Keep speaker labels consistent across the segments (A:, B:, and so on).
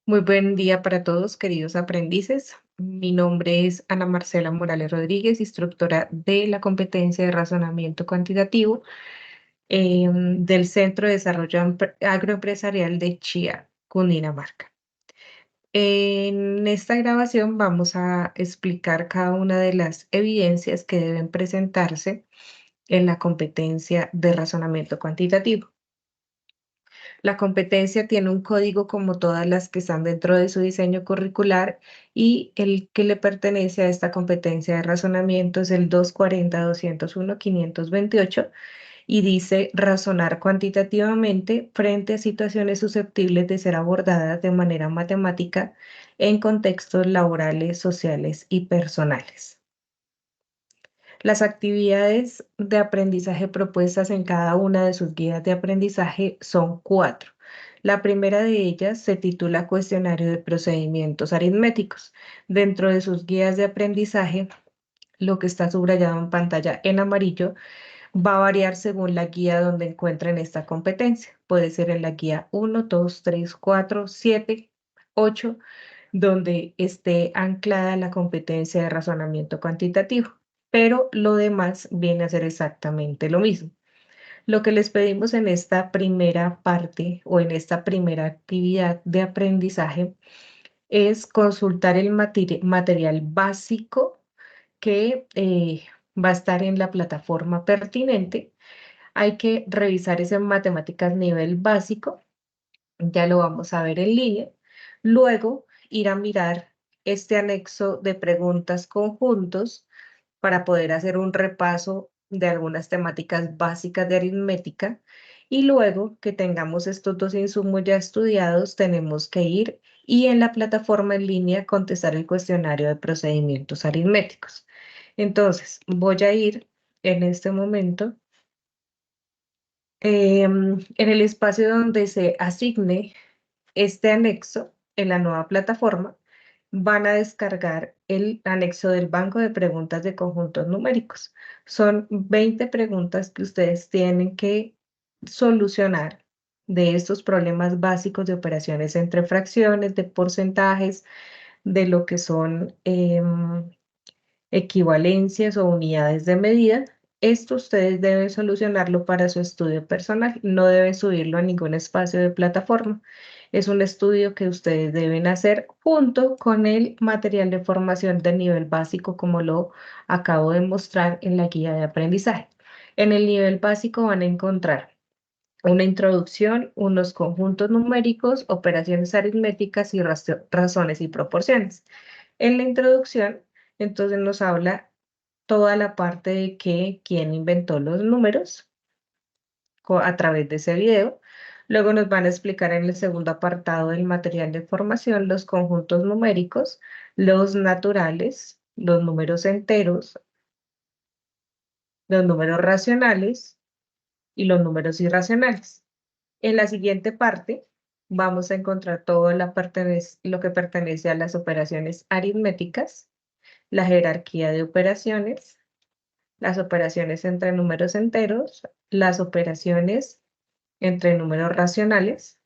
A: Muy buen día para todos, queridos aprendices. Mi nombre es Ana Marcela Morales Rodríguez, instructora de la competencia de razonamiento cuantitativo del Centro de Desarrollo Agroempresarial de Chía, Cundinamarca. En esta grabación vamos a explicar cada una de las evidencias que deben presentarse en la competencia de razonamiento cuantitativo. La competencia tiene un código como todas las que están dentro de su diseño curricular y el que le pertenece a esta competencia de razonamiento es el 240.201.528 y dice razonar cuantitativamente frente a situaciones susceptibles de ser abordadas de manera matemática en contextos laborales, sociales y personales. Las actividades de aprendizaje propuestas en cada una de sus guías de aprendizaje son 4. La primera de ellas se titula Cuestionario de procedimientos aritméticos. Dentro de sus guías de aprendizaje, lo que está subrayado en pantalla en amarillo va a variar según la guía donde encuentren esta competencia. Puede ser en la guía 1, 2, 3, 4, 7, 8, donde esté anclada la competencia de razonamiento cuantitativo, pero lo demás viene a ser exactamente lo mismo. Lo que les pedimos en esta primera parte o en esta primera actividad de aprendizaje es consultar el material básico que va a estar en la plataforma pertinente. Hay que revisar ese matemáticas nivel básico, ya lo vamos a ver en línea. Luego, ir a mirar este anexo de preguntas conjuntos para poder hacer un repaso de algunas temáticas básicas de aritmética. Y luego que tengamos estos dos insumos ya estudiados, tenemos que ir y en la plataforma en línea contestar el cuestionario de procedimientos aritméticos. Entonces, voy a ir en este momento en el espacio donde se asigne este anexo en la nueva plataforma. Van a descargar el anexo del banco de preguntas de conjuntos numéricos. Son 20 preguntas que ustedes tienen que solucionar de estos problemas básicos de operaciones entre fracciones, de porcentajes, de lo que son equivalencias o unidades de medida. Esto ustedes deben solucionarlo para su estudio personal, no deben subirlo a ningún espacio de plataforma. Es un estudio que ustedes deben hacer junto con el material de formación de nivel básico, como lo acabo de mostrar en la guía de aprendizaje. En el nivel básico van a encontrar una introducción, unos conjuntos numéricos, operaciones aritméticas y razones y proporciones. En la introducción, entonces nos habla toda la parte de quién inventó los números a través de ese video. Luego nos van a explicar en el segundo apartado del material de formación los conjuntos numéricos, los naturales, los números enteros, los números racionales y los números irracionales. En la siguiente parte vamos a encontrar todo lo que pertenece a las operaciones aritméticas, la jerarquía de operaciones, las operaciones entre números enteros, las operaciones entre números racionales,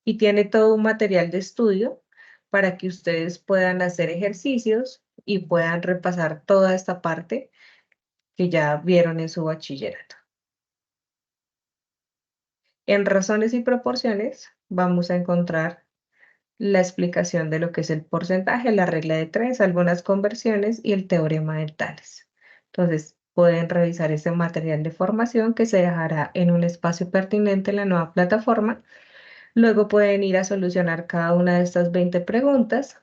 A: y tiene todo un material de estudio para que ustedes puedan hacer ejercicios y puedan repasar toda esta parte que ya vieron en su bachillerato. En razones y proporciones vamos a encontrar la explicación de lo que es el porcentaje, la regla de tres, algunas conversiones y el teorema de Tales. Entonces, pueden revisar ese material de formación que se dejará en un espacio pertinente en la nueva plataforma. Luego pueden ir a solucionar cada una de estas 20 preguntas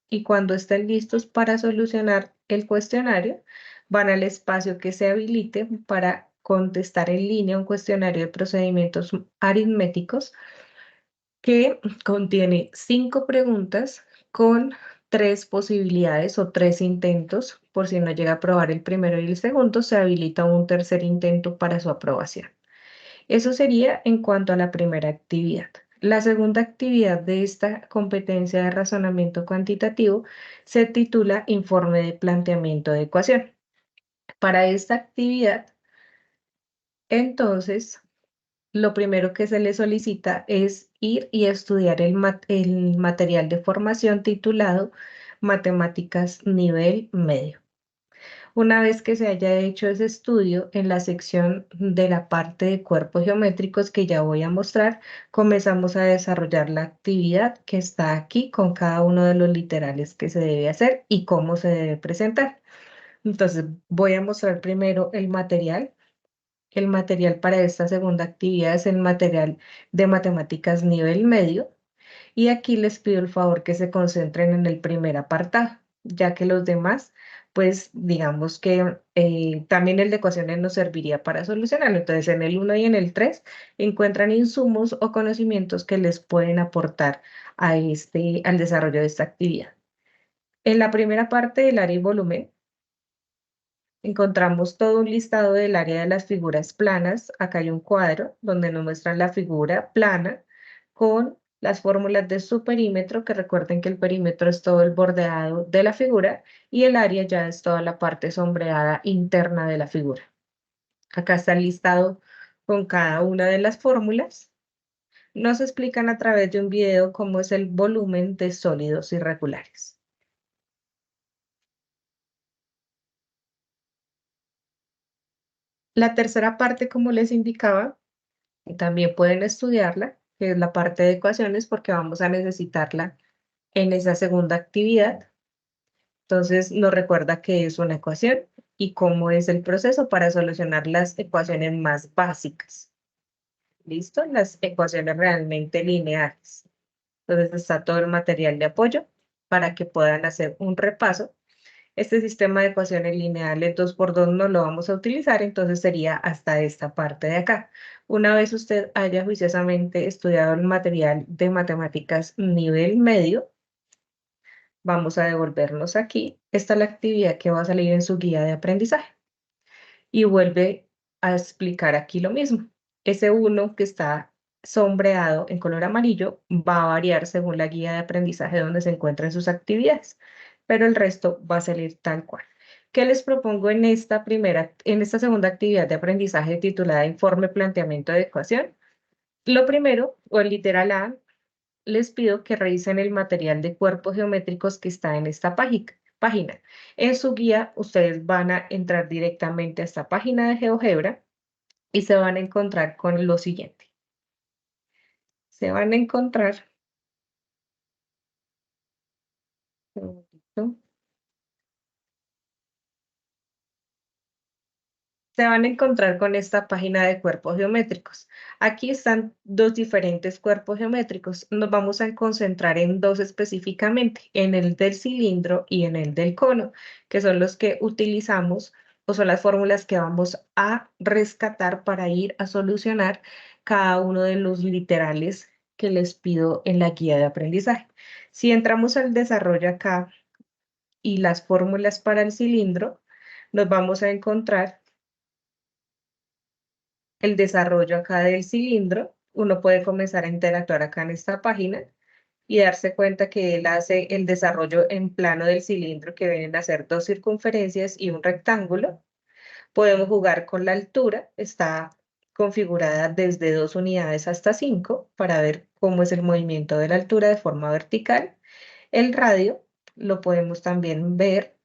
A: y cuando estén listos para solucionar el cuestionario, van al espacio que se habilite para contestar en línea un cuestionario de procedimientos aritméticos que contiene 5 preguntas con 3 posibilidades o 3 intentos. Por si no llega a aprobar el primero y el segundo, se habilita un tercer intento para su aprobación. Eso sería en cuanto a la primera actividad. La segunda actividad de esta competencia de razonamiento cuantitativo se titula Informe de planteamiento de ecuación. Para esta actividad, entonces, lo primero que se le solicita es ir y estudiar el material de formación titulado Matemáticas Nivel Medio. Una vez que se haya hecho ese estudio, en la sección de la parte de cuerpos geométricos que ya voy a mostrar, comenzamos a desarrollar la actividad que está aquí con cada uno de los literales que se debe hacer y cómo se debe presentar. Entonces, voy a mostrar primero el material. El material para esta segunda actividad es el material de matemáticas nivel medio. Y aquí les pido el favor que se concentren en el primer apartado, ya que los demás, pues digamos que también el de ecuaciones nos serviría para solucionarlo. Entonces, en el 1 y en el 3 encuentran insumos o conocimientos que les pueden aportar al desarrollo de esta actividad. En la primera parte del área y volumen, encontramos todo un listado del área de las figuras planas. Acá hay un cuadro donde nos muestran la figura plana con las fórmulas de su perímetro, que recuerden que el perímetro es todo el bordeado de la figura y el área ya es toda la parte sombreada interna de la figura. Acá está el listado con cada una de las fórmulas. Nos explican a través de un video cómo es el volumen de sólidos irregulares. La tercera parte, como les indicaba, también pueden estudiarla, que es la parte de ecuaciones, porque vamos a necesitarla en esa segunda actividad. Entonces, nos recuerda qué es una ecuación y cómo es el proceso para solucionar las ecuaciones más básicas. ¿Listo? Las ecuaciones realmente lineales. Entonces, está todo el material de apoyo para que puedan hacer un repaso. Este sistema de ecuaciones lineales 2 por 2 no lo vamos a utilizar, entonces sería hasta esta parte de acá. Una vez usted haya juiciosamente estudiado el material de matemáticas nivel medio, vamos a devolvernos aquí. Esta es la actividad que va a salir en su guía de aprendizaje. Y vuelve a explicar aquí lo mismo. Ese 1 que está sombreado en color amarillo va a variar según la guía de aprendizaje donde se encuentran sus actividades, pero el resto va a salir tal cual. ¿Qué les propongo en esta segunda actividad de aprendizaje titulada Informe Planteamiento de Ecuación? Lo primero, o el literal A, les pido que revisen el material de cuerpos geométricos que está en esta página. En su guía, ustedes van a entrar directamente a esta página de GeoGebra y se van a encontrar con lo siguiente. Se van a encontrar, un segundito. Se van a encontrar con esta página de cuerpos geométricos. Aquí están dos diferentes cuerpos geométricos. Nos vamos a concentrar en dos específicamente, en el del cilindro y en el del cono, que son los que utilizamos o son las fórmulas que vamos a rescatar para ir a solucionar cada uno de los literales que les pido en la guía de aprendizaje. Si entramos al desarrollo acá y las fórmulas para el cilindro, nos vamos a encontrar el desarrollo acá del cilindro. Uno puede comenzar a interactuar acá en esta página y darse cuenta que él hace el desarrollo en plano del cilindro, que vienen a ser dos circunferencias y un rectángulo. Podemos jugar con la altura, está configurada desde 2 unidades hasta 5 para ver cómo es el movimiento de la altura de forma vertical. El radio lo podemos también ver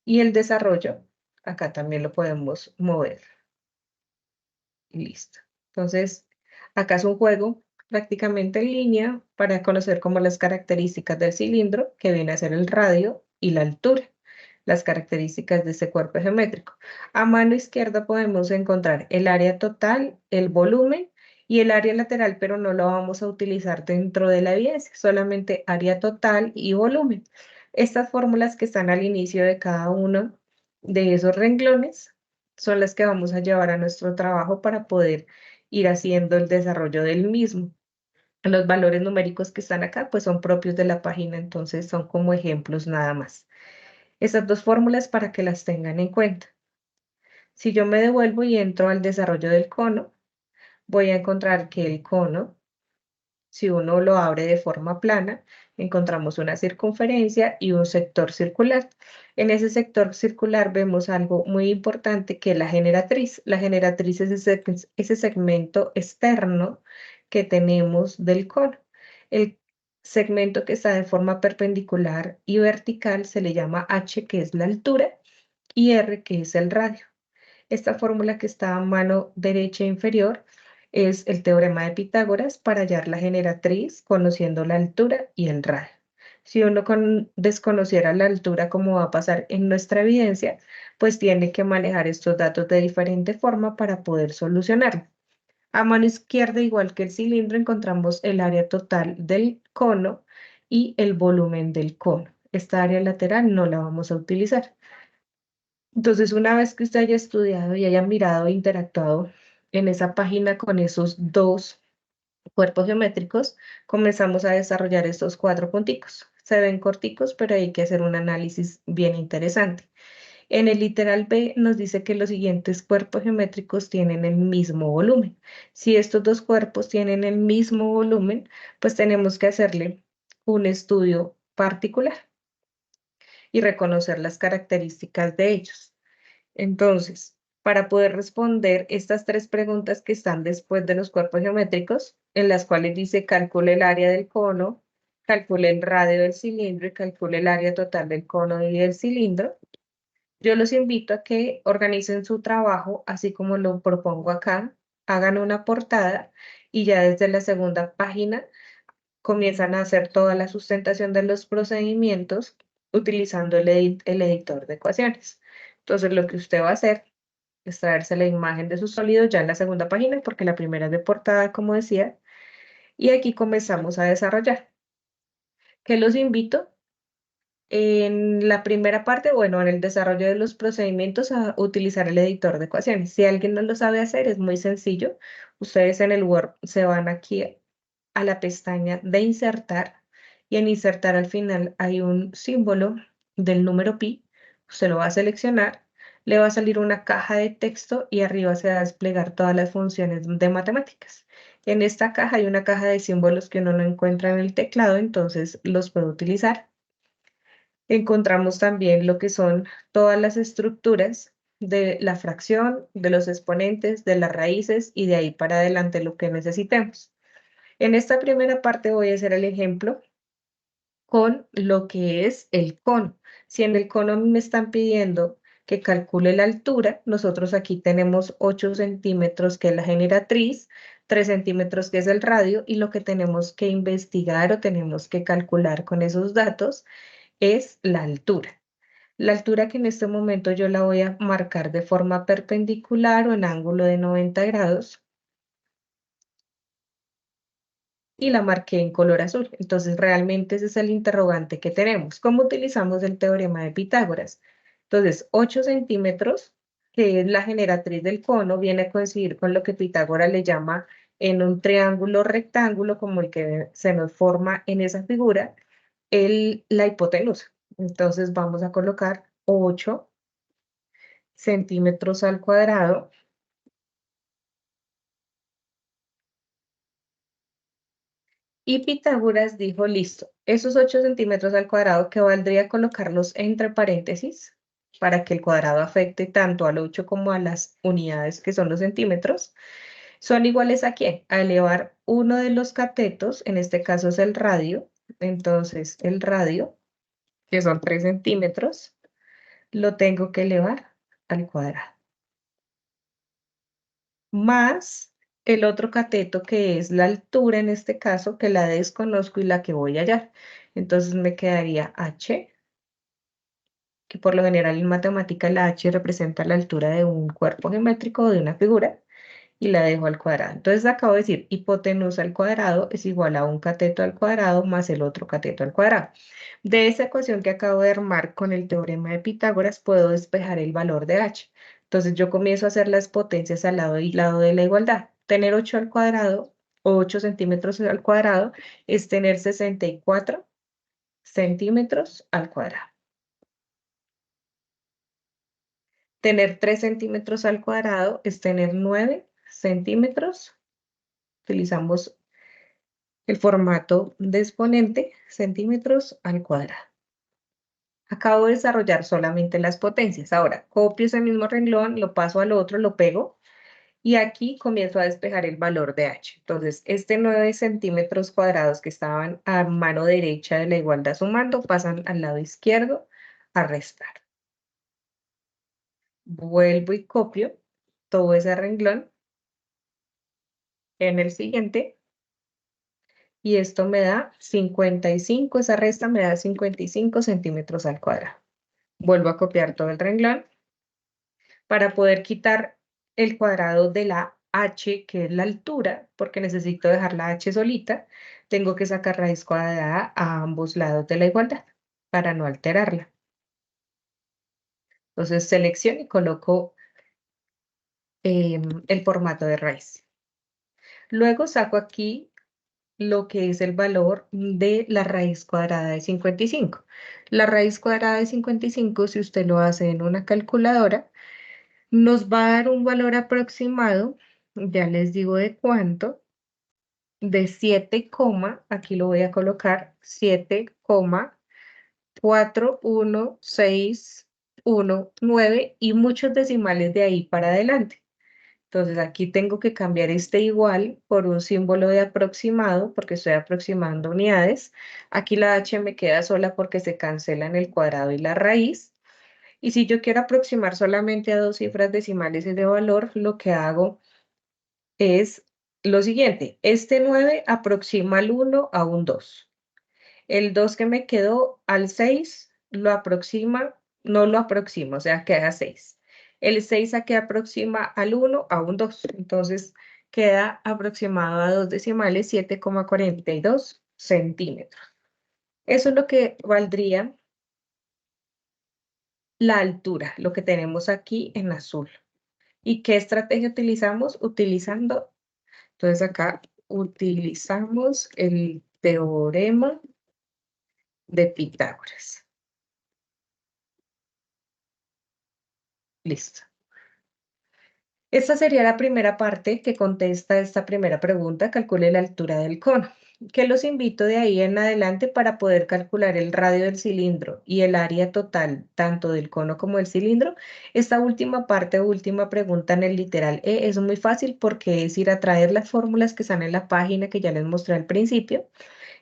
A: y el desarrollo acá también lo podemos mover. Listo. Entonces, acá es un juego prácticamente en línea para conocer como las características del cilindro, que viene a ser el radio y la altura, las características de ese cuerpo geométrico. A mano izquierda podemos encontrar el área total, el volumen y el área lateral, pero no lo vamos a utilizar dentro de la evidencia, solamente área total y volumen. Estas fórmulas que están al inicio de cada uno de esos renglones son las que vamos a llevar a nuestro trabajo para poder ir haciendo el desarrollo del mismo. Los valores numéricos que están acá, pues son propios de la página, entonces son como ejemplos nada más. Esas dos fórmulas para que las tengan en cuenta. Si yo me devuelvo y entro al desarrollo del cono, voy a encontrar que el cono Si uno lo abre de forma plana, encontramos una circunferencia y un sector circular. En ese sector circular vemos algo muy importante que es la generatriz. La generatriz es ese segmento externo que tenemos del cono. El segmento que está de forma perpendicular y vertical se le llama h, que es la altura, y r, que es el radio. Esta fórmula que está a mano derecha inferior es el teorema de Pitágoras para hallar la generatriz conociendo la altura y el radio. Si uno desconociera la altura, como va a pasar en nuestra evidencia, pues tiene que manejar estos datos de diferente forma para poder solucionarlo. A mano izquierda, igual que el cilindro, encontramos el área total del cono y el volumen del cono. Esta área lateral no la vamos a utilizar. Entonces, una vez que usted haya estudiado y haya mirado e interactuado en esa página con esos dos cuerpos geométricos, comenzamos a desarrollar estos cuatro punticos. Se ven corticos, pero hay que hacer un análisis bien interesante. En el literal B nos dice que los siguientes cuerpos geométricos tienen el mismo volumen. Si estos dos cuerpos tienen el mismo volumen, pues tenemos que hacerle un estudio particular y reconocer las características de ellos. Entonces, para poder responder estas tres preguntas que están después de los cuerpos geométricos, en las cuales dice calcule el área del cono, calcule el radio del cilindro y calcule el área total del cono y del cilindro, yo los invito a que organicen su trabajo, así como lo propongo acá, hagan una portada y ya desde la segunda página comienzan a hacer toda la sustentación de los procedimientos utilizando el editor de ecuaciones. Entonces, lo que usted va a hacer es traerse la imagen de sus sólidos ya en la segunda página, porque la primera es de portada, como decía, y aquí comenzamos a desarrollar. ¿Qué los invito? En la primera parte, bueno, en el desarrollo de los procedimientos, a utilizar el editor de ecuaciones. Si alguien no lo sabe hacer, es muy sencillo. Ustedes en el Word se van aquí a la pestaña de insertar y en insertar al final hay un símbolo del número pi. Usted lo va a seleccionar, le va a salir una caja de texto y arriba se va a desplegar todas las funciones de matemáticas. En esta caja hay una caja de símbolos que uno no encuentra en el teclado, entonces los puede utilizar. Encontramos también lo que son todas las estructuras de la fracción, de los exponentes, de las raíces y de ahí para adelante lo que necesitemos. En esta primera parte voy a hacer el ejemplo con lo que es el cono. Si en el cono me están pidiendo que calcule la altura, nosotros aquí tenemos 8 centímetros, que es la generatriz, 3 centímetros, que es el radio, y lo que tenemos que investigar o tenemos que calcular con esos datos es la altura. La altura que en este momento yo la voy a marcar de forma perpendicular o en ángulo de 90 grados y la marqué en color azul. Entonces, realmente ese es el interrogante que tenemos. ¿Cómo utilizamos el teorema de Pitágoras? Entonces, 8 centímetros, que es la generatriz del cono, viene a coincidir con lo que Pitágoras le llama en un triángulo rectángulo, como el que se nos forma en esa figura, la hipotenusa. Entonces, vamos a colocar 8 centímetros al cuadrado. Y Pitágoras dijo, listo, esos 8 centímetros al cuadrado, que valdría colocarlos entre paréntesis para que el cuadrado afecte tanto al 8 como a las unidades que son los centímetros, son iguales a ¿quién? A elevar uno de los catetos, en este caso es el radio. Entonces el radio, que son 3 centímetros, lo tengo que elevar al cuadrado, más el otro cateto, que es la altura en este caso, que la desconozco y la que voy a hallar. Entonces me quedaría h, que por lo general en matemática la h representa la altura de un cuerpo geométrico o de una figura, y la dejo al cuadrado. Entonces acabo de decir, hipotenusa al cuadrado es igual a un cateto al cuadrado más el otro cateto al cuadrado. De esa ecuación que acabo de armar con el teorema de Pitágoras, puedo despejar el valor de h. Entonces yo comienzo a hacer las potencias al lado y lado de la igualdad. Tener 8 al cuadrado o 8 centímetros al cuadrado es tener 64 centímetros al cuadrado. Tener 3 centímetros al cuadrado es tener 9 centímetros. Utilizamos El formato de exponente, centímetros al cuadrado. Acabo de desarrollar solamente las potencias. Ahora, copio ese mismo renglón, lo paso al otro, lo pego y aquí comienzo a despejar el valor de h. Entonces, este 9 centímetros cuadrados que estaban a mano derecha de la igualdad sumando pasan al lado izquierdo a restar. Vuelvo y copio todo ese renglón en el siguiente y esto me da 55, esa resta me da 55 centímetros al cuadrado. Vuelvo a copiar todo el renglón para poder quitar el cuadrado de la h, que es la altura, porque necesito dejar la h solita, tengo que sacar raíz cuadrada a ambos lados de la igualdad para no alterarla. Entonces selecciono y coloco el formato de raíz. Luego saco aquí lo que es el valor de la raíz cuadrada de 55. La raíz cuadrada de 55, si usted lo hace en una calculadora, nos va a dar un valor aproximado, ya les digo de cuánto, de 7, aquí lo voy a colocar, 7,416119 y muchos decimales de ahí para adelante. Entonces aquí tengo que cambiar este igual por un símbolo de aproximado porque estoy aproximando unidades. Aquí la h me queda sola porque se cancelan el cuadrado y la raíz. Y si yo quiero aproximar solamente a dos cifras decimales de valor, lo que hago es lo siguiente. Este 9 aproxima al 1 a un 2. El 2 que me quedó al 6 lo aproxima, no lo aproxima, o sea, queda 6. El 6 a que aproxima al 1 a un 2. Entonces queda aproximado a dos decimales 7,42 centímetros. Eso es lo que valdría la altura, lo que tenemos aquí en azul. ¿Y qué estrategia utilizamos? Entonces acá utilizamos el teorema de Pitágoras. Listo. Esta sería la primera parte que contesta esta primera pregunta, calcule la altura del cono. Que los invito de ahí en adelante para poder calcular el radio del cilindro y el área total, tanto del cono como del cilindro. Esta última parte, última pregunta en el literal E es muy fácil porque es ir a traer las fórmulas que están en la página que ya les mostré al principio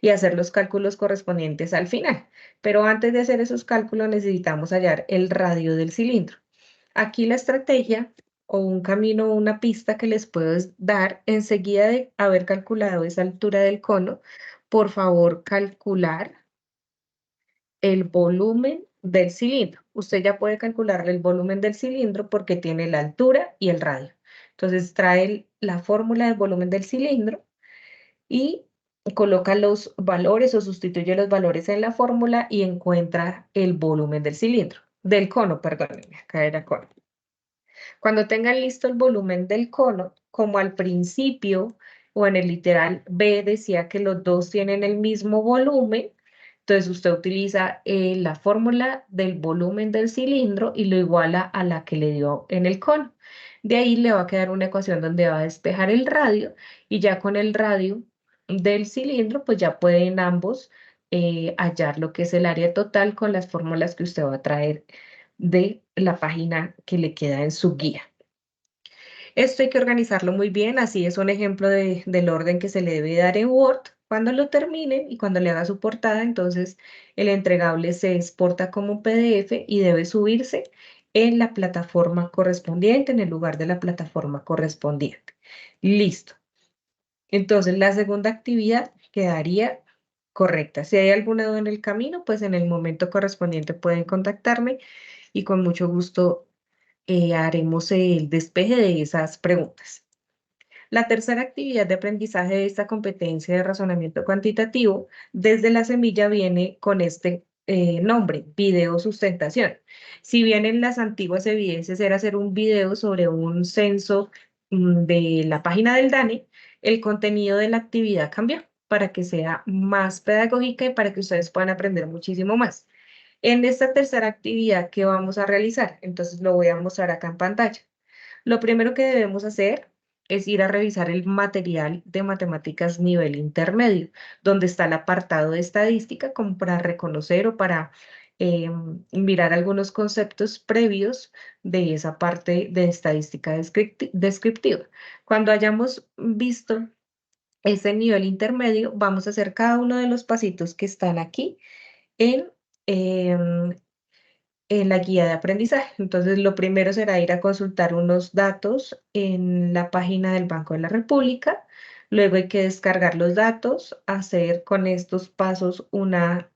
A: y hacer los cálculos correspondientes al final. Pero antes de hacer esos cálculos necesitamos hallar el radio del cilindro. Aquí la estrategia o un camino o una pista que les puedo dar enseguida de haber calculado esa altura del cono, por favor calcular el volumen del cilindro. Usted ya puede calcular el volumen del cilindro porque tiene la altura y el radio. Entonces trae la fórmula del volumen del cilindro y coloca los valores o sustituye los valores en la fórmula y encuentra el volumen del cilindro, del cono, perdónenme, acá era cono. Cuando tengan listo el volumen del cono, como al principio o en el literal B decía que los dos tienen el mismo volumen, entonces usted utiliza la fórmula del volumen del cilindro y lo iguala a la que le dio en el cono. De ahí le va a quedar una ecuación donde va a despejar el radio y ya con el radio del cilindro, pues ya pueden ambos hallar lo que es el área total con las fórmulas que usted va a traer de la página que le queda en su guía. Esto hay que organizarlo muy bien, así es un ejemplo del orden que se le debe dar en Word. Cuando lo termine y cuando le haga su portada, entonces el entregable se exporta como PDF y debe subirse en la plataforma correspondiente, en el lugar de la plataforma correspondiente. Listo. Entonces la segunda actividad quedaría correcta. Si hay alguna duda en el camino, pues en el momento correspondiente pueden contactarme y con mucho gusto haremos el despeje de esas preguntas. La tercera actividad de aprendizaje de esta competencia de razonamiento cuantitativo desde la semilla viene con este nombre, video sustentación. Si bien en las antiguas evidencias era hacer un video sobre un censo de la página del DANE, el contenido de la actividad cambió para que sea más pedagógica y para que ustedes puedan aprender muchísimo más. En esta tercera actividad que vamos a realizar, entonces lo voy a mostrar acá en pantalla. Lo primero que debemos hacer es ir a revisar el material de matemáticas nivel intermedio, donde está el apartado de estadística, como para reconocer o para mirar algunos conceptos previos de esa parte de estadística descriptiva. Cuando hayamos visto ese nivel intermedio, vamos a hacer cada uno de los pasitos que están aquí en, em, en la guía de aprendizaje. Entonces, lo primero será ir a consultar unos datos en la página del Banco de la República. Luego hay que descargar los datos, hacer con estos pasos una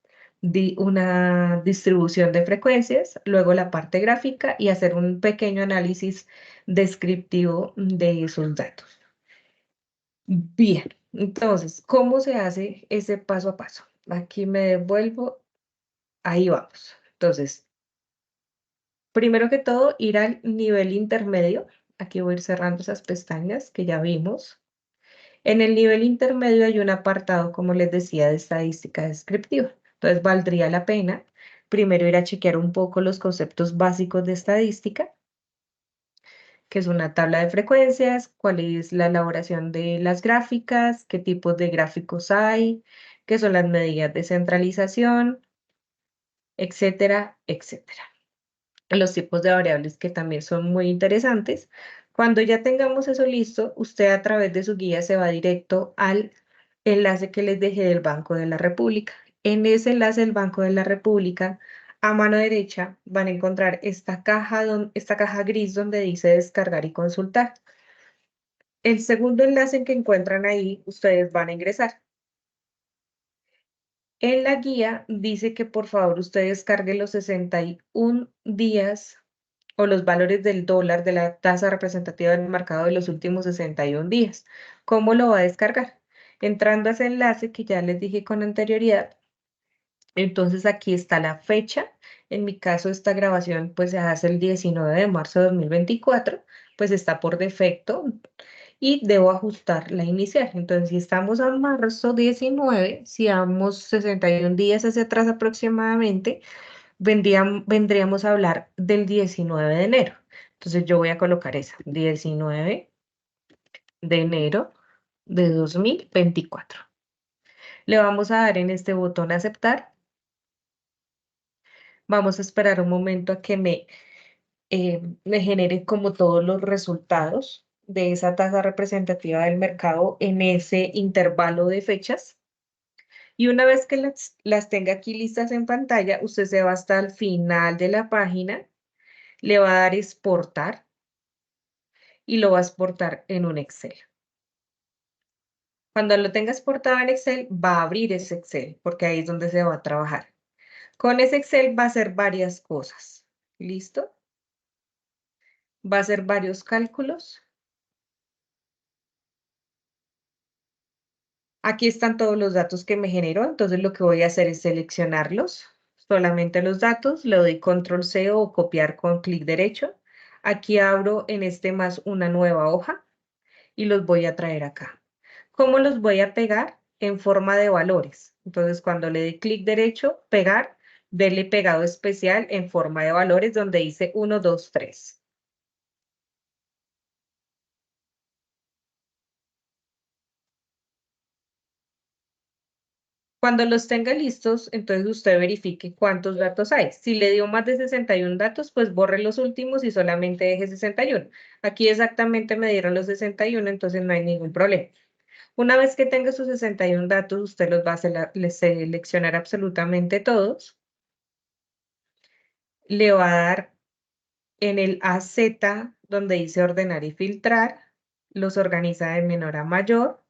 A: distribución de frecuencias, luego la parte gráfica y hacer un pequeño análisis descriptivo de esos datos. Bien, entonces, ¿cómo se hace ese paso a paso? Aquí me devuelvo, ahí vamos. Entonces, primero que todo, ir al nivel intermedio. Aquí voy a ir cerrando esas pestañas que ya vimos. En el nivel intermedio hay un apartado, como les decía, de estadística descriptiva. Entonces, valdría la pena primero ir a chequear un poco los conceptos básicos de estadística, que es una tabla de frecuencias, cuál es la elaboración de las gráficas, qué tipos de gráficos hay, qué son las medidas de centralización, etcétera, etcétera. Los tipos de variables que también son muy interesantes. Cuando ya tengamos eso listo, usted a través de su guía se va directo al enlace que les dejé del Banco de la República. En ese enlace del Banco de la República, a mano derecha van a encontrar esta caja gris donde dice descargar y consultar. El segundo enlace que encuentran ahí, ustedes van a ingresar. En la guía dice que por favor ustedes descarguen los 61 días o los valores del dólar de la tasa representativa del mercado de los últimos 61 días. ¿Cómo lo va a descargar? Entrando a ese enlace que ya les dije con anterioridad, entonces aquí está la fecha. En mi caso, esta grabación pues se hace el 19 de marzo de 2024, pues está por defecto y debo ajustar la inicial. Entonces, si estamos a marzo 19, si vamos 61 días hacia atrás aproximadamente, vendríamos a hablar del 19 de enero. Entonces yo voy a colocar esa, 19 de enero de 2024. Le vamos a dar en este botón aceptar. Vamos a esperar un momento a que me genere como todos los resultados de esa tasa representativa del mercado en ese intervalo de fechas. Y una vez que las tenga aquí listas en pantalla, usted se va hasta el final de la página, le va a dar exportar y lo va a exportar en un Excel. Cuando lo tenga exportado en Excel, va a abrir ese Excel, porque ahí es donde se va a trabajar. Con ese Excel va a hacer varias cosas. ¿Listo? Va a hacer varios cálculos. Aquí están todos los datos que me generó, entonces lo que voy a hacer es seleccionarlos, solamente los datos, le doy control C o copiar con clic derecho. Aquí abro en este más una nueva hoja y los voy a traer acá. ¿Cómo los voy a pegar? En forma de valores. Entonces, cuando le dé clic derecho, pegar, dele pegado especial en forma de valores donde dice 1, 2, 3. Cuando los tenga listos, entonces usted verifique cuántos datos hay. Si le dio más de 61 datos, pues borre los últimos y solamente deje 61. Aquí exactamente me dieron los 61, entonces no hay ningún problema. Una vez que tenga sus 61 datos, usted los va a seleccionar absolutamente todos. Le va a dar en el AZ, donde dice ordenar y filtrar, los organiza de menor a mayor.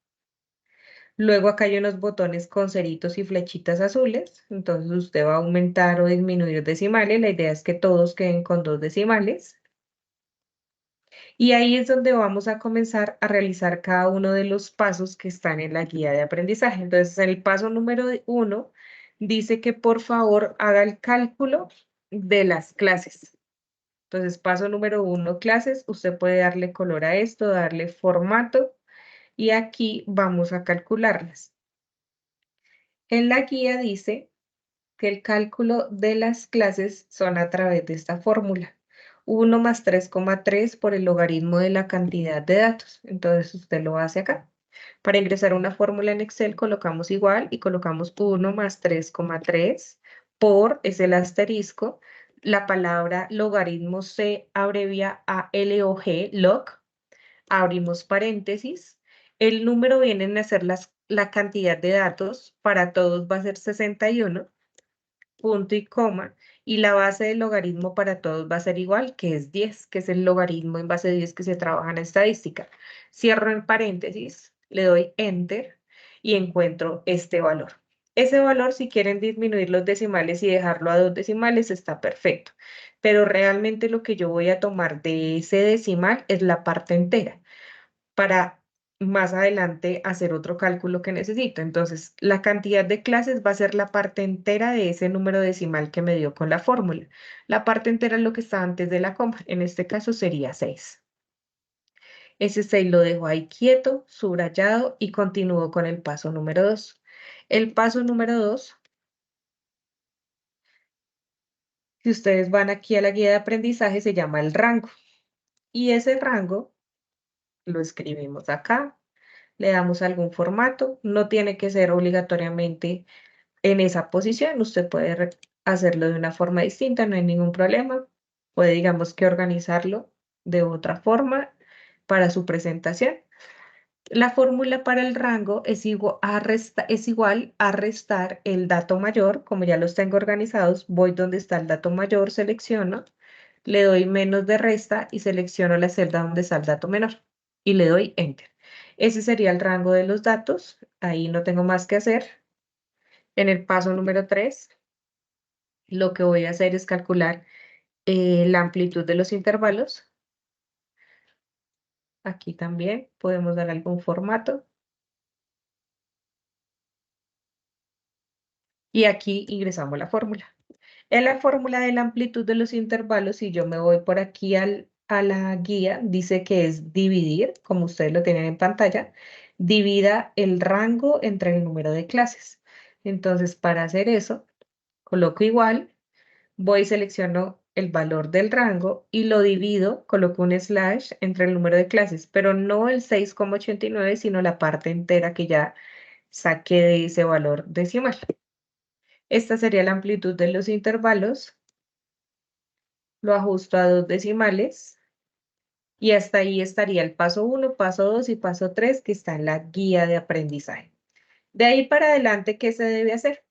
A: Luego acá hay unos botones con ceritos y flechitas azules, entonces usted va a aumentar o disminuir decimales, la idea es que todos queden con 2 decimales. Y ahí es donde vamos a comenzar a realizar cada uno de los pasos que están en la guía de aprendizaje. Entonces, el paso número 1 dice que por favor haga el cálculo de las clases. Entonces, paso número 1, clases. Usted puede darle color a esto, darle formato y aquí vamos a calcularlas. En la guía dice que el cálculo de las clases son a través de esta fórmula. 1 más 3,3 por el logaritmo de la cantidad de datos. Entonces usted lo hace acá. Para ingresar una fórmula en Excel colocamos igual y colocamos 1 más 3,3 por, es el asterisco. La palabra logaritmo se abrevia a LOG, log. Abrimos paréntesis. El número vienen a ser la cantidad de datos. Para todos va a ser 61, punto y coma. Y la base del logaritmo para todos va a ser igual, que es 10, que es el logaritmo en base de 10 que se trabaja en estadística. Cierro en paréntesis, le doy Enter y encuentro este valor. Ese valor, si quieren disminuir los decimales y dejarlo a 2 decimales, está perfecto. Pero realmente lo que yo voy a tomar de ese decimal es la parte entera para más adelante hacer otro cálculo que necesito. Entonces, la cantidad de clases va a ser la parte entera de ese número decimal que me dio con la fórmula. La parte entera es lo que está antes de la coma. En este caso sería 6. Ese 6 lo dejo ahí quieto, subrayado y continúo con el paso número 2. El paso número 2, si ustedes van aquí a la guía de aprendizaje, se llama el rango. Y ese rango lo escribimos acá, le damos algún formato, no tiene que ser obligatoriamente en esa posición. Usted puede hacerlo de una forma distinta, no hay ningún problema. Puede, digamos que organizarlo de otra forma para su presentación. La fórmula para el rango es igual a restar el dato mayor. Como ya los tengo organizados, voy donde está el dato mayor, selecciono, le doy menos de resta y selecciono la celda donde está el dato menor y le doy Enter. Ese sería el rango de los datos. Ahí no tengo más que hacer. En el paso número 3, lo que voy a hacer es calcular la amplitud de los intervalos. Aquí también podemos dar algún formato. Y aquí ingresamos la fórmula. En la fórmula de la amplitud de los intervalos, si yo me voy por aquí a la guía, dice que es dividir, como ustedes lo tienen en pantalla, divida el rango entre el número de clases. Entonces, para hacer eso, coloco igual. Voy y selecciono el valor del rango y lo divido, coloco un slash entre el número de clases, pero no el 6,89, sino la parte entera que ya saqué de ese valor decimal. Esta sería la amplitud de los intervalos. Lo ajusto a 2 decimales y hasta ahí estaría el paso 1, paso 2 y paso 3 que está en la guía de aprendizaje. De ahí para adelante, ¿qué se debe hacer?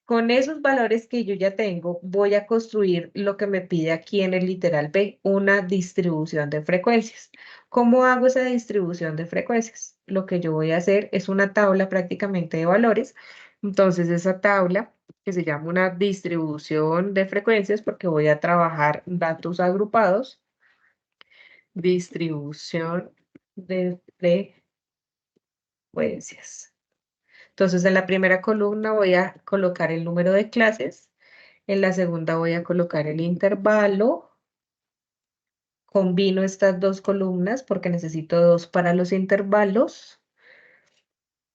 A: Con esos valores que yo ya tengo, voy a construir lo que me pide aquí en el literal B, una distribución de frecuencias. ¿Cómo hago esa distribución de frecuencias? Lo que yo voy a hacer es una tabla prácticamente de valores. Entonces, esa tabla, que se llama una distribución de frecuencias, porque voy a trabajar datos agrupados, distribución de frecuencias. Entonces, en la primera columna voy a colocar el número de clases. En la segunda voy a colocar el intervalo. Combino estas dos columnas porque necesito dos para los intervalos.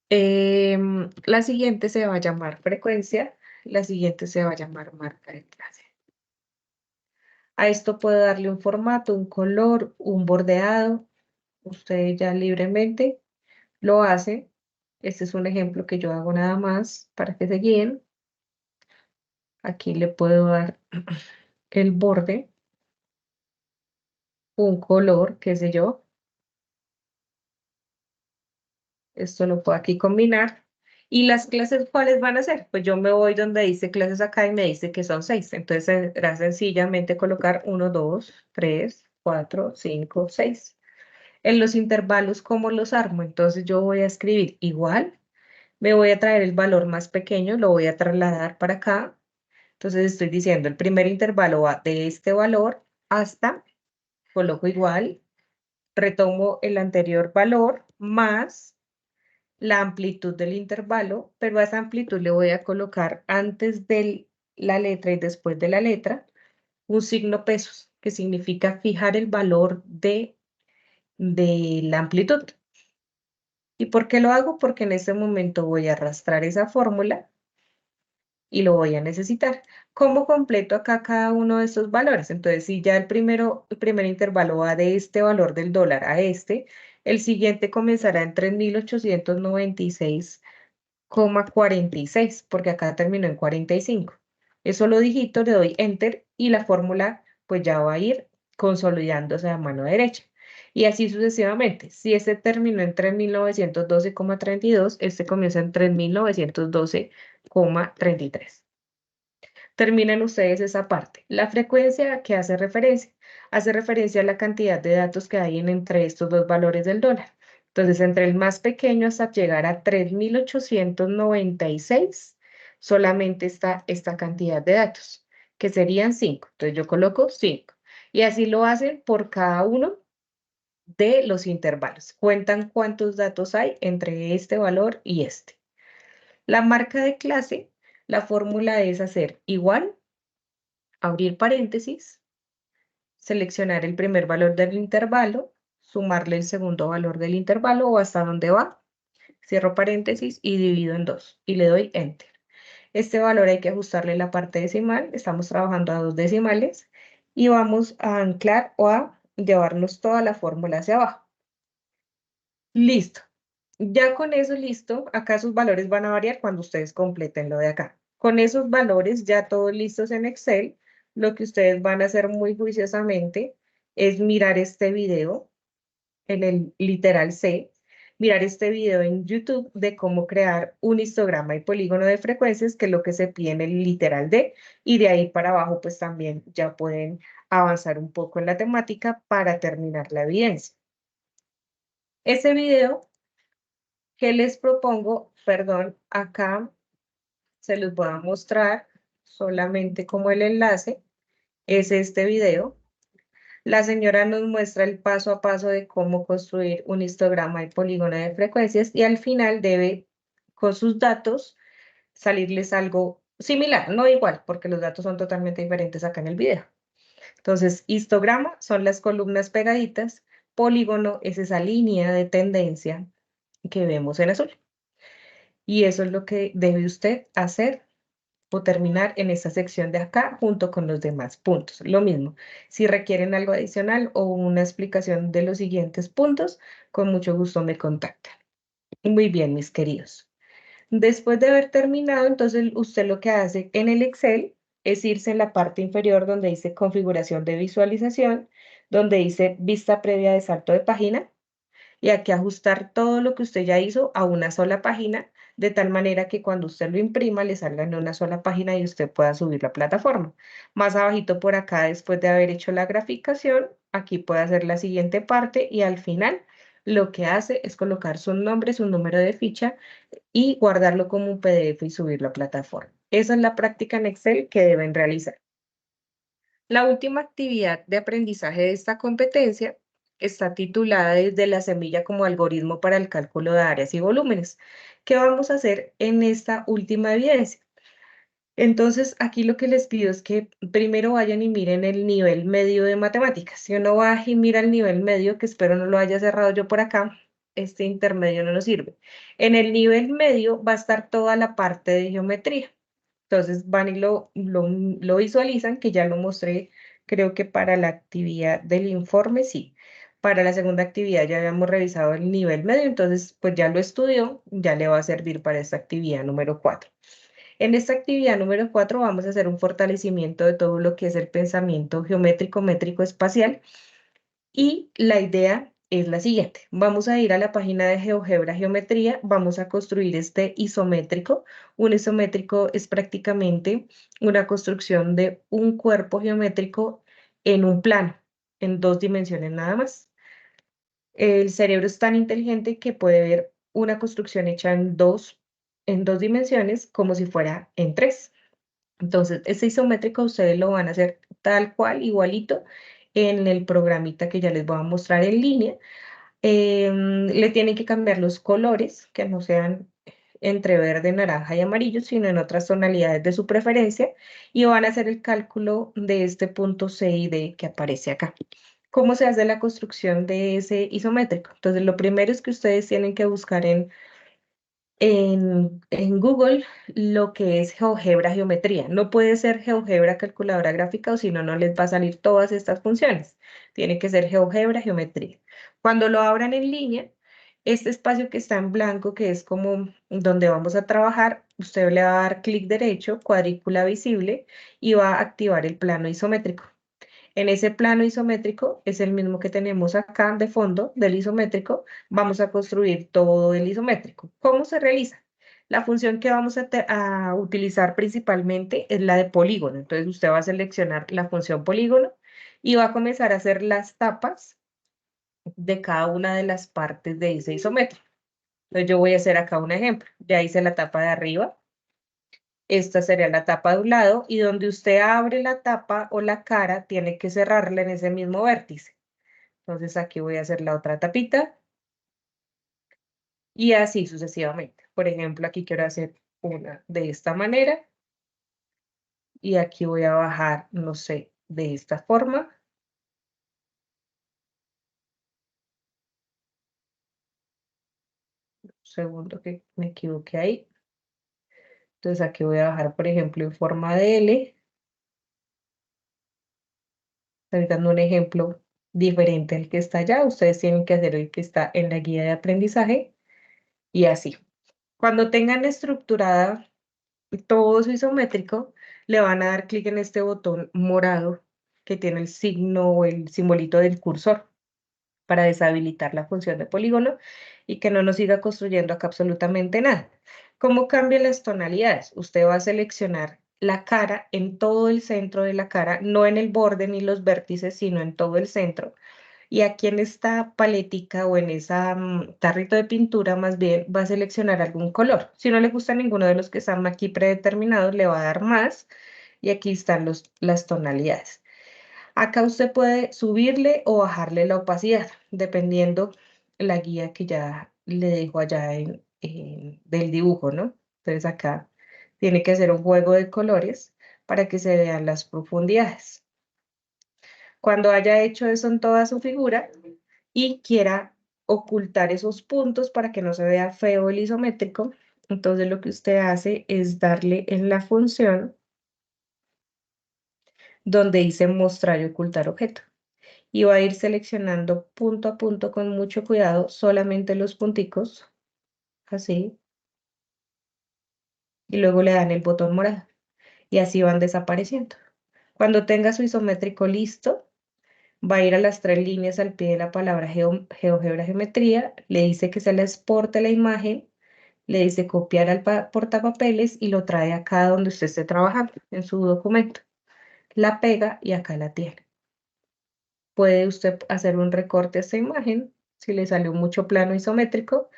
A: La siguiente se va a llamar frecuencia. La siguiente se va a llamar marca de clase. A esto puedo darle un formato, un color, un bordeado. Usted ya libremente lo hace. Este es un ejemplo que yo hago nada más para que se guíen. Aquí le puedo dar el borde, un color, qué sé yo. Esto lo puedo aquí combinar. ¿Y las clases cuáles van a ser? Pues yo me voy donde dice clases acá y me dice que son 6. Entonces será sencillamente colocar 1, 2, 3, 4, 5, 6. En los intervalos, ¿cómo los armo? Entonces yo voy a escribir igual. Me voy a traer el valor más pequeño, lo voy a trasladar para acá. Entonces estoy diciendo, el primer intervalo va de este valor hasta, coloco igual, retomo el anterior valor más la amplitud del intervalo, pero a esa amplitud le voy a colocar antes de la letra y después de la letra un signo pesos, que significa fijar el valor de la amplitud. ¿Y por qué lo hago? Porque en este momento voy a arrastrar esa fórmula y lo voy a necesitar. ¿Cómo completo acá cada uno de estos valores? Entonces, si ya el primer intervalo va de este valor del dólar a este, el siguiente comenzará en 3.896,46, porque acá terminó en 45. Eso lo digito, le doy Enter y la fórmula pues ya va a ir consolidándose a mano derecha. Y así sucesivamente. Si este terminó en 3.912,32, este comienza en 3.912,33. Terminen ustedes esa parte. La frecuencia a qué hace referencia a la cantidad de datos que hay entre estos dos valores del dólar. Entonces, entre el más pequeño hasta llegar a 3.896, solamente está esta cantidad de datos, que serían 5. Entonces, yo coloco 5. Y así lo hacen por cada uno de los intervalos. Cuentan cuántos datos hay entre este valor y este. La marca de clase, la fórmula es hacer igual, abrir paréntesis, seleccionar el primer valor del intervalo, sumarle el segundo valor del intervalo o hasta dónde va, cierro paréntesis y divido en 2 y le doy Enter. Este valor hay que ajustarle la parte decimal, estamos trabajando a 2 decimales y vamos a anclar o a llevarnos toda la fórmula hacia abajo. Listo. Ya con eso listo, acá sus valores van a variar cuando ustedes completen lo de acá. Con esos valores ya todos listos en Excel, lo que ustedes van a hacer muy juiciosamente es mirar este video en el literal C, mirar este video en YouTube de cómo crear un histograma y polígono de frecuencias, que es lo que se pide en el literal D, y de ahí para abajo pues también ya pueden avanzar un poco en la temática para terminar la evidencia. Ese video que les propongo, perdón, acá se los voy a mostrar solamente como el enlace, es este video. La señora nos muestra el paso a paso de cómo construir un histograma y polígono de frecuencias y al final debe, con sus datos, salirles algo similar, no igual, porque los datos son totalmente diferentes acá en el video. Entonces, histograma son las columnas pegaditas, polígono es esa línea de tendencia que vemos en azul. Y eso es lo que debe usted hacer o terminar en esta sección de acá junto con los demás puntos. Lo mismo, si requieren algo adicional o una explicación de los siguientes puntos, con mucho gusto me contactan. Muy bien, mis queridos. Después de haber terminado, entonces usted lo que hace en el Excel es irse en la parte inferior donde dice configuración de visualización, donde dice vista previa de salto de página y aquí ajustar todo lo que usted ya hizo a una sola página, de tal manera que cuando usted lo imprima le salga en una sola página y usted pueda subir la plataforma. Más abajito por acá, después de haber hecho la graficación, aquí puede hacer la siguiente parte y al final lo que hace es colocar su nombre, su número de ficha y guardarlo como un PDF y subirlo a plataforma. Esa es la práctica en Excel que deben realizar. La última actividad de aprendizaje de esta competencia está titulada Desde la semilla como algoritmo para el cálculo de áreas y volúmenes. ¿Qué vamos a hacer en esta última evidencia? Entonces, aquí lo que les pido es que primero vayan y miren el nivel medio de matemáticas. Si uno va y mira el nivel medio, que espero no lo haya cerrado yo por acá, este intermedio no nos sirve. En el nivel medio va a estar toda la parte de geometría. Entonces van y lo visualizan, que ya lo mostré, creo que para la actividad del informe, sí. Para la segunda actividad ya habíamos revisado el nivel medio, entonces pues ya lo estudió, ya le va a servir para esta actividad número 4. En esta actividad número 4 vamos a hacer un fortalecimiento de todo lo que es el pensamiento geométrico, métrico, espacial. Y la idea es la siguiente. Vamos a ir a la página de GeoGebra Geometría, vamos a construir este isométrico. Un isométrico es prácticamente una construcción de un cuerpo geométrico en un plano, en 2 dimensiones nada más. El cerebro es tan inteligente que puede ver una construcción hecha en dos dimensiones como si fuera en 3. Entonces, este isométrico ustedes lo van a hacer tal cual, igualito, en el programita que ya les voy a mostrar en línea. Le tienen que cambiar los colores, que no sean entre verde, naranja y amarillo, sino en otras tonalidades de su preferencia, y van a hacer el cálculo de este punto C y D que aparece acá. ¿Cómo se hace la construcción de ese isométrico? Entonces, lo primero es que ustedes tienen que buscar en Google lo que es GeoGebra geometría. No puede ser GeoGebra calculadora gráfica o si no, no les va a salir todas estas funciones. Tiene que ser GeoGebra geometría. Cuando lo abran en línea, este espacio que está en blanco, que es como donde vamos a trabajar, usted le va a dar clic derecho, cuadrícula visible, y va a activar el plano isométrico. En ese plano isométrico es el mismo que tenemos acá de fondo del isométrico. Vamos a construir todo el isométrico. ¿Cómo se realiza? La función que vamos a utilizar principalmente es la de polígono. Entonces usted va a seleccionar la función polígono y va a comenzar a hacer las tapas de cada una de las partes de ese isométrico. Entonces yo voy a hacer acá un ejemplo. Ya hice la tapa de arriba. Esta sería la tapa de un lado y donde usted abre la tapa o la cara, tiene que cerrarla en ese mismo vértice. Entonces aquí voy a hacer la otra tapita y así sucesivamente. Por ejemplo, aquí quiero hacer una de esta manera y aquí voy a bajar, no sé, de esta forma. Un segundo que me equivoqué ahí. Entonces aquí voy a bajar, por ejemplo, en forma de L. Estoy dando un ejemplo diferente al que está allá. Ustedes tienen que hacer el que está en la guía de aprendizaje y así. Cuando tengan estructurada todo su isométrico, le van a dar clic en este botón morado que tiene el signo o el simbolito del cursor para deshabilitar la función de polígono y que no nos siga construyendo acá absolutamente nada. ¿Cómo cambian las tonalidades? Usted va a seleccionar la cara en todo el centro de la cara, no en el borde ni los vértices, sino en todo el centro. Y aquí en esta paletica o en esa tarrito de pintura, más bien va a seleccionar algún color. Si no le gusta ninguno de los que están aquí predeterminados, le va a dar más. Y aquí están las tonalidades. Acá usted puede subirle o bajarle la opacidad, dependiendo la guía que ya le dejo allá del dibujo, ¿no? Entonces acá tiene que hacer un juego de colores para que se vean las profundidades. Cuando haya hecho eso en toda su figura y quiera ocultar esos puntos para que no se vea feo el isométrico, entonces lo que usted hace es darle en la función donde dice mostrar y ocultar objeto. Y va a ir seleccionando punto a punto con mucho cuidado solamente los punticos, así, y luego le dan el botón morado y así van desapareciendo. Cuando tenga su isométrico listo, va a ir a las tres líneas al pie de la palabra GeoGebra Geometría, le dice que se le exporte la imagen, le dice copiar al portapapeles y lo trae acá donde usted esté trabajando, en su documento. La pega y acá la tiene. Puede usted hacer un recorte a esta imagen, si le salió mucho plano isométrico,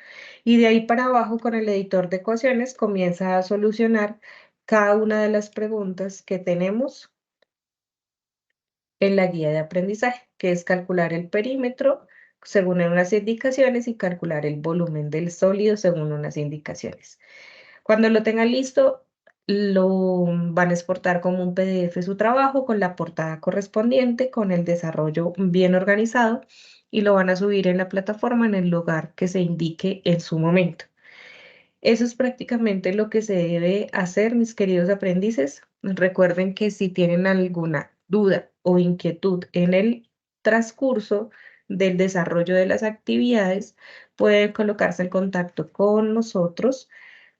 A: y de ahí para abajo con el editor de ecuaciones comienza a solucionar cada una de las preguntas que tenemos en la guía de aprendizaje, que es calcular el perímetro según unas indicaciones y calcular el volumen del sólido según unas indicaciones. Cuando lo tengan listo, lo van a exportar como un PDF su trabajo con la portada correspondiente, con el desarrollo bien organizado y lo van a subir en la plataforma en el lugar que se indique en su momento. Eso es prácticamente lo que se debe hacer, mis queridos aprendices. Recuerden que si tienen alguna duda o inquietud en el transcurso del desarrollo de las actividades, pueden colocarse en contacto con nosotros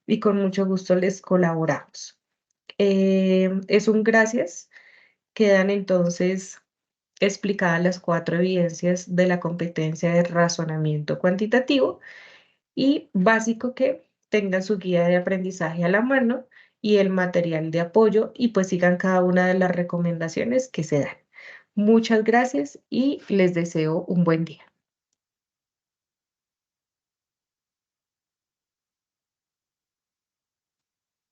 A: y con mucho gusto les colaboramos. Es un gracias. Quedan entonces explicadas las cuatro evidencias de la competencia de razonamiento cuantitativo y básico que tengan su guía de aprendizaje a la mano y el material de apoyo y pues sigan cada una de las recomendaciones que se dan. Muchas gracias y les deseo un buen día.